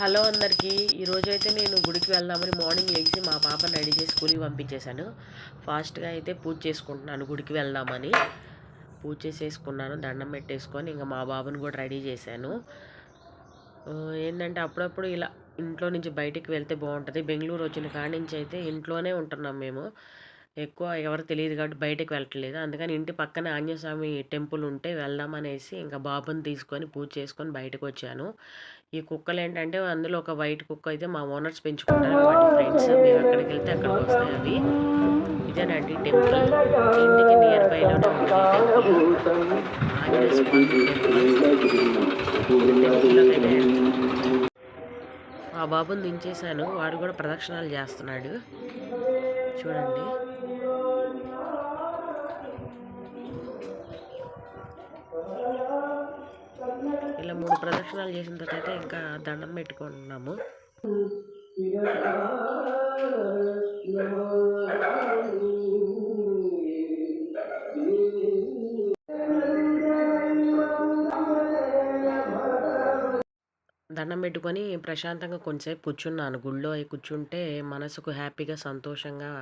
Hello అందరికీ. ఈరోజైతే నేను గుడికి వెళ్దామని మార్నింగ్ లేచి మా పాపని రెడీ చేసి స్కూల్కి పంపించేశాను. ఫాస్ట్గా అయితే పూజ చేసుకుంటున్నాను గుడికి వెళ్దామని. పూజ చేసేసుకున్నాను, దండం పెట్టేసుకొని ఇంకా మా బాబుని కూడా రెడీ చేశాను. ఏంటంటే అప్పుడప్పుడు ఇలా ఇంట్లో నుంచి బయటికి వెళ్తే బాగుంటుంది. బెంగళూరు వచ్చిన కాడి నుంచి అయితే ఇంట్లోనే ఉంటున్నాం మేము. ఎక్కువ ఎవరు తెలియదు కాబట్టి బయటకు వెళ్ళట్లేదు. అందుకని ఇంటి పక్కనే ఆంజనేయస్వామి టెంపుల్ ఉంటే వెళ్దామనేసి ఇంకా బాబుని తీసుకొని పూజ చేసుకొని బయటకు వచ్చాను. ఈ కుక్కలు ఏంటంటే అందులో ఒక వైట్ కుక్క అయితే మా ఓనర్స్ పెంచుకుంటారు. వాటి ఫ్రెండ్స్ మేము ఎక్కడికి వెళ్తే అక్కడికి వస్తాయి అవి. ఇదేనండి టెంపుల్. ఇంటికి నియర్ బైలోనే ఉంటుంది ఈ టెంపుల్. ఆంజనేయ స్వామి టెంపుల్. టెంపుల్లోకైతే ఆ బాబుని దించేశాను. వాడు కూడా ప్రదక్షిణాలు చేస్తున్నాడు చూడండి. ఇలా 3 ప్రదక్షిణాలు చేసిన తర్వాత ఇంకా దండం పెట్టుకుంటున్నాము. దండం పెట్టుకొని ప్రశాంతంగా కొంచెంసేపు కూర్చున్నాను. గుళ్ళో కూర్చుంటే మనసుకు హ్యాపీగా సంతోషంగా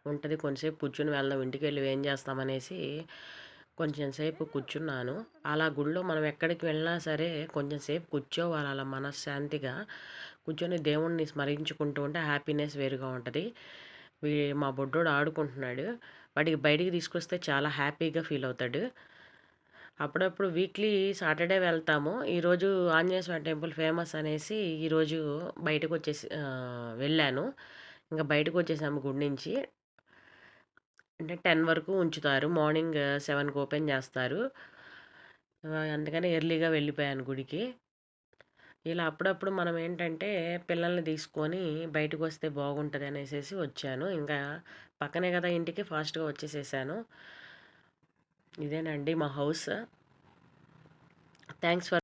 ఉంటుంది. కొంచెంసేపు కూర్చుని వెళ్దాం, ఇంటికి వెళ్ళి ఏం చేస్తామనేసి కొంచెం సేపు కూర్చున్నాను. అలా గుళ్ళో మనం ఎక్కడికి వెళ్ళినా సరే కొంచెం సేపు కూర్చోవాలి, అలా మనశ్శాంతిగా కూర్చొని దేవుణ్ణి స్మరించుకుంటూ ఉంటే హ్యాపీనెస్ వేరుగా ఉంటుంది. మా బొడ్డోడు ఆడుకుంటున్నాడు. వాడికి బయటికి తీసుకొస్తే చాలా హ్యాపీగా ఫీల్ అవుతాడు. అప్పుడప్పుడు వీక్లీ సాటర్డే వెళ్తాము. ఈరోజు ఆంజనేయ స్వామి టెంపుల్ ఫేమస్ అనేసి ఈరోజు బయటకు వచ్చేసి వెళ్ళాను. ఇంకా బయటకు వచ్చేసాము గుడి నుంచి. అంటే 10 వరకు ఉంచుతారు. మార్నింగ్ 7కి ఓపెన్ చేస్తారు. అందుకని ఎర్లీగా వెళ్ళిపోయాను గుడికి. ఇలా అప్పుడప్పుడు మనం ఏంటంటే పిల్లల్ని తీసుకొని బయటకు వస్తే బాగుంటుంది అనేసి వచ్చాను. ఇంకా పక్కనే కదా ఇంటికి, ఫాస్ట్గా వచ్చేసేసాను. ఇదేనండి మా హౌస్. Thanks for